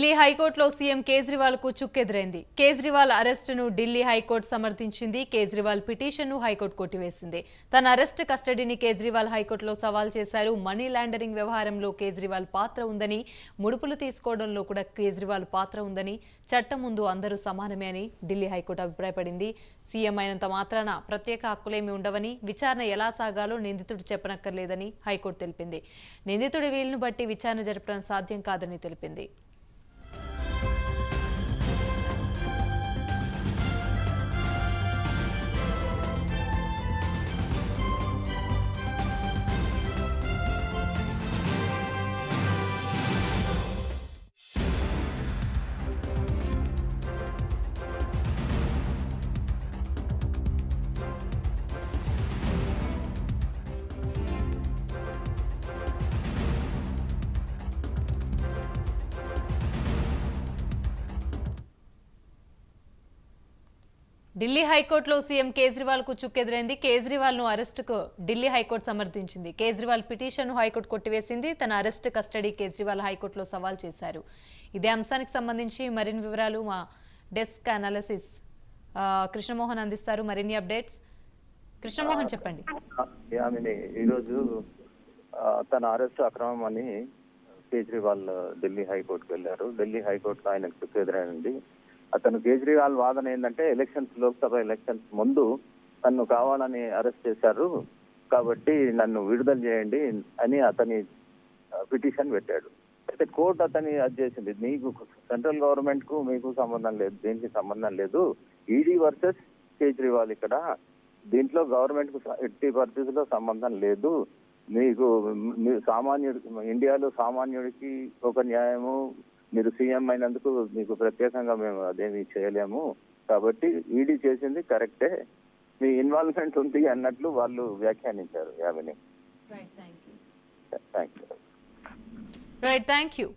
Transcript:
ఢిల్లీ హైకోర్టులో సీఎం కేజ్రీవాల్ కు చుక్కెదురైంది. కేజ్రీవాల్ అరెస్టును ఢిల్లీ హైకోర్టు సమర్థించింది. కేజ్రీవాల్ పిటిషన్ను హైకోర్టు కొట్టివేసింది. తన అరెస్ట్ కస్టడీని కేజ్రీవాల్ హైకోర్టులో సవాల్ చేశారు. మనీ లాండరింగ్ వ్యవహారంలో కేజ్రీవాల్ పాత్ర ఉందని, ముడుపులు తీసుకోవడంలో కూడా కేజ్రీవాల్ పాత్ర ఉందని, చట్టం ముందు అందరూ సమానమే అని ఢిల్లీ హైకోర్టు అభిప్రాయపడింది. సీఎం అయినంత మాత్రాన ప్రత్యేక హక్కులేమీ ఉండవని, విచారణ ఎలా సాగాలో నిందితుడు చెప్పనక్కర్లేదని హైకోర్టు తెలిపింది. నిందితుడి వీలును బట్టి విచారణ జరపడం సాధ్యం కాదని తెలిపింది. ఢిల్లీ హైకోర్టులో సీఎం కేజ్రీవాల్ కు చుక్కెదురైంది. కేజ్రీవాల్ ను అరెస్టుకు ఢిల్లీ హైకోర్టు సమర్థించింది. కేజ్రీవాల్ పిటిషన్ హైకోర్టు కొట్టివేసింది. తన అరెస్ట్ కస్టడీ కేజ్రీవాల్ హైకోర్టులో సవాల్ చేశారు. ఇదే అంశానికి సంబంధించి మరిన్ని వివరాలు మా డెస్క్ అనాలిసిస్ కృష్ణమోహన్ అందిస్తారు. మరిన్ని అప్డేట్స్ కృష్ణమోహన్ చెప్పండి. ఈరోజు తన అరెస్ట్ అక్రమం అని కేజ్రీవాల్ ఢిల్లీ హైకోర్టుకు వెళ్లారు. ఢిల్లీ హైకోర్టులో ఆయనకు చుక్కెదురైంది. అతను కేజ్రీవాల్ వాదన ఏంటంటే లోక్సభ ఎలక్షన్స్ ముందు నన్ను కావాలని అరెస్ట్ చేశారు, కాబట్టి నన్ను విడుదల చేయండి అని అతని పిటిషన్ పెట్టాడు. అయితే కోర్టు అతని అది చేసింది, మీకు సెంట్రల్ గవర్నమెంట్ కు మీకు సంబంధం లేదు, దీనికి సంబంధం లేదు, ఈడీ వర్సెస్ కేజ్రీవాల్ ఇక్కడ, దీంట్లో గవర్నమెంట్ కు ఎట్టి పరిస్థితుల్లో సంబంధం లేదు, మీకు ఇండియాలో సామాన్యుడికి ఒక న్యాయము, మీరు సీఎం అయినందుకు మీకు ప్రత్యేకంగా మేము అదేమి చేయలేము, కాబట్టి ఈడీ చేసింది కరెక్టే, మీ ఇన్వాల్వ్మెంట్ ఉంది అన్నట్లు వాళ్ళు వ్యాఖ్యానించారు. Right, thank you.